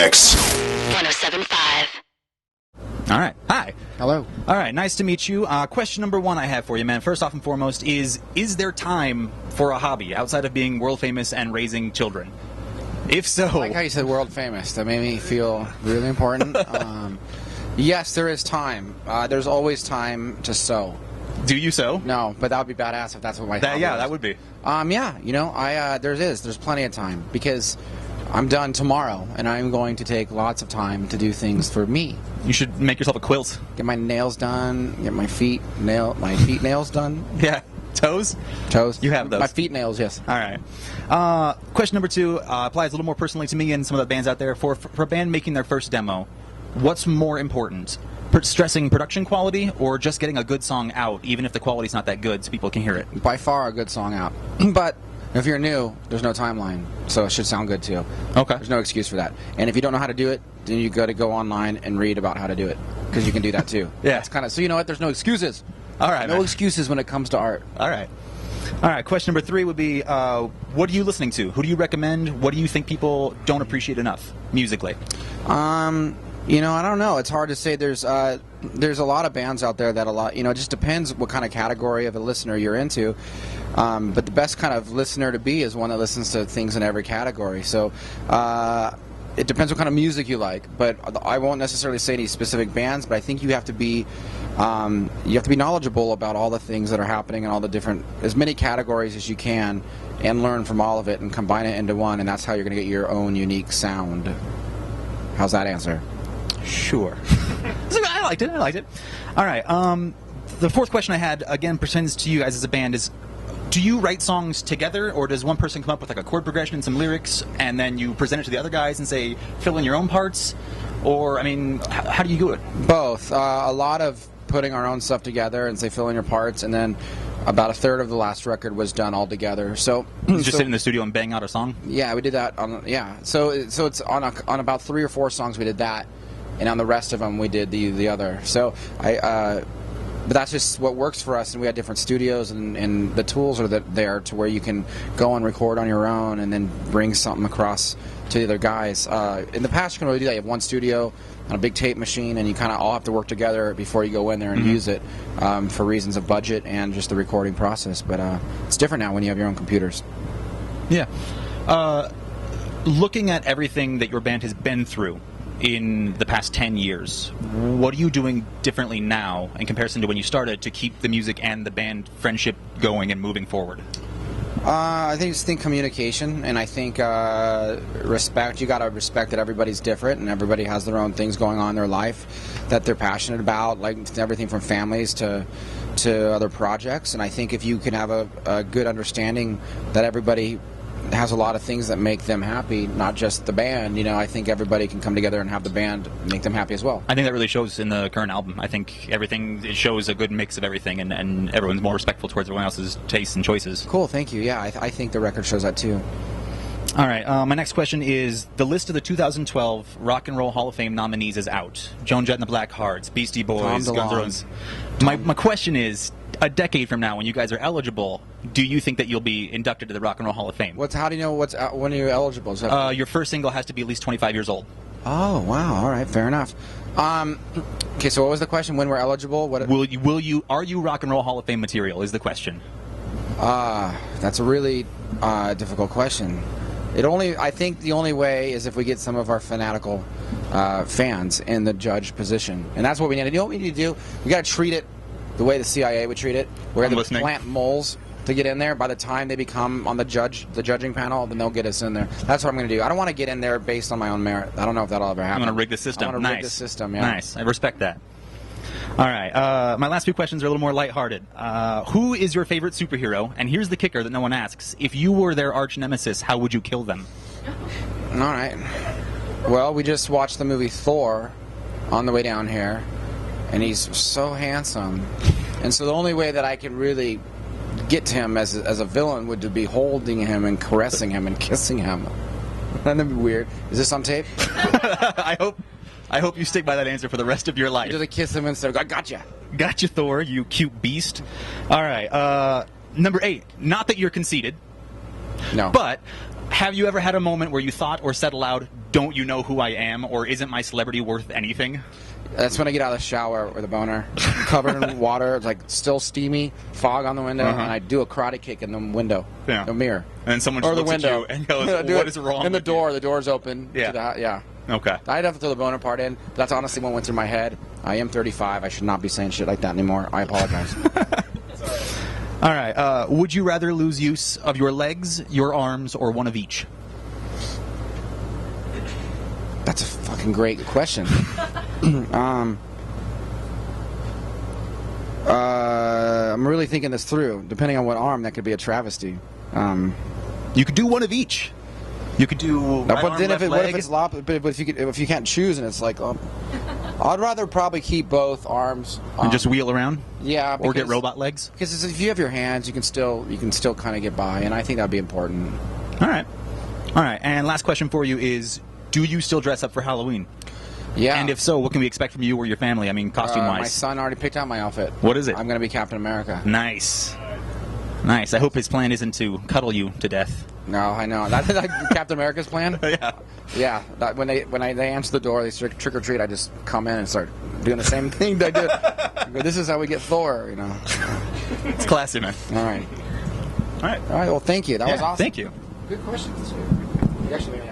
X1075. All right. Hi. Hello. All right. Nice to meet you. Question number one I have for you, man. First off and foremost is there time for a hobby outside of being world famous and raising children? If so... I like how you said world famous. That made me feel really important. Yes, there is time. There's always time to sew. Do you sew? No, but that would be badass if that's what my hobby Yeah, was. that would be. Yeah, you know, there's plenty of time because I'm done tomorrow and I'm going to take lots of time to do things for me. You should make yourself a quilt. Get my nails done, get my feet nails done. Yeah. Toes? Toes. You have those. My feet nails, yes. All right. Question number two applies a little more personally to me and some of the bands out there. For a band making their first demo, what's more important? Stressing production quality or just getting a good song out, even if the quality's not that good so people can hear it? By far a good song out. But if you're new, there's no timeline, so it should sound good too. Okay. There's no excuse for that. And if you don't know how to do it, then you got to go online and read about how to do it, because you can do that too. Yeah. It's kind of, so you know what? There's no excuses. All right. No man. excuses when it comes to art. All right. All right. Question number three would be, what are you listening to? Who do you recommend? What do you think people don't appreciate enough musically? You know, I don't know. It's hard to say. There's a lot of bands out there that it just depends what kind of category of a listener you're into. But the best kind of listener to be is one that listens to things in every category. So it depends what kind of music you like. But I won't necessarily say any specific bands. But I think you have to be knowledgeable about all the things that are happening and all the different, as many categories as you can, and learn from all of it and combine it into one. And that's how you're going to get your own unique sound. How's that answer? Sure. I liked it. All right. The fourth question I had, again, pertains to you guys as a band, is do you write songs together, or does one person come up with like a chord progression and some lyrics, and then you present it to the other guys and say, fill in your own parts? Or, I mean, how do you do it? Both. A lot of putting our own stuff together and say, fill in your parts, and then about a third of the last record was done all together. So just sit in the studio and bang out a song? Yeah, we did that. So it's on about 3 or 4 songs we did that. And on the rest of them, we did the other. So but that's just what works for us. And we had different studios, and the tools are there to where you can go and record on your own, and then bring something across to the other guys. In the past, you can really do that. You have one studio on a big tape machine, and you kind of all have to work together before you go in there and use it for reasons of budget and just the recording process. But it's different now when you have your own computers. Yeah. Looking at everything that your band has been through in the past 10 years, what are you doing differently now in comparison to when you started to keep the music and the band friendship going and moving forward? I think communication, and I think respect. You got to respect that everybody's different and everybody has their own things going on in their life that they're passionate about, like everything from families to other projects. And I think if you can have a good understanding that everybody has a lot of things that make them happy, not just the band, I think everybody can come together and have the band make them happy as well. I think that really shows in the current album. I think it shows a good mix of everything, and everyone's more respectful towards everyone else's tastes and choices. Cool, thank you. Yeah, I think the record shows that too. All right, my next question is, the list of the 2012 Rock and Roll Hall of Fame nominees is out. Joan Jett and the Blackhearts, Beastie Boys, Guns N' Roses. My question is, a decade from now, when you guys are eligible, do you think that you'll be inducted to the Rock and Roll Hall of Fame? How do you know when are you eligible? Your first single has to be at least 25 years old. Oh, wow. All right, fair enough. Okay, so what was the question? When we're eligible? Are you Rock and Roll Hall of Fame material is the question. That's a really difficult question. I think the only way is if we get some of our fanatical fans in the judge position. And that's what we need to do. You know what we need to do? We got to treat it the way the CIA would treat it, where they plant moles to get in there. By the time they become on the judging panel, then they'll get us in there. That's what I'm going to do. I don't want to get in there based on my own merit. I don't know if that'll ever happen. I'm going to rig the system. I'm going to rig the system, yeah. Nice. I respect that. All right. My last few questions are a little more lighthearted. Who is your favorite superhero? And here's the kicker that no one asks. If you were their arch nemesis, how would you kill them? All right. Well, we just watched the movie Thor on the way down here, and he's so handsome. And so the only way that I can really get to him as a villain would to be holding him and caressing him and kissing him. That'd be weird. Is this on tape? I hope you stick by that answer for the rest of your life. Just kiss him and say, I gotcha. Gotcha, Thor, you cute beast. All right. Number 8. Not that you're conceited. No. But Have you ever had a moment where you thought or said aloud, "Don't you know who I am?" or "Isn't my celebrity worth anything?" That's when I get out of the shower with a boner, covered in water, it's like still steamy, fog on the window, and I do a karate kick in the window, the mirror, and then someone or just the looks window at you and goes, "What is wrong?" And the with you?" door's open. Yeah. Okay. I'd have to throw the boner part in. But that's honestly what went through my head. I am 35. I should not be saying shit like that anymore. I apologize. All right. Would you rather lose use of your legs, your arms, or one of each? That's a fucking great question. I'm really thinking this through. Depending on what arm, that could be a travesty. You could do one of each. You could do. But arm, then left what if leg. it's but if you can't choose and it's like, I'd rather probably keep both arms and just wheel around? Yeah, or get robot legs? Because if you have your hands, you can still kind of get by, and I think that'd be important. All right. And last question for you is: do you still dress up for Halloween? Yeah. And if so, what can we expect from you or your family? I mean, costume-wise. My son already picked out my outfit. What is it? I'm going to be Captain America. Nice. I hope his plan isn't to cuddle you to death. No, I know. That's like Captain America's plan. Yeah. Yeah. When they answer the door, they trick or treat. I just come in and start doing the same thing they did. This is how we get Thor. You know. It's classy, man. All right. All right. Well, thank you. That was awesome. Thank you. Good questions. You actually made me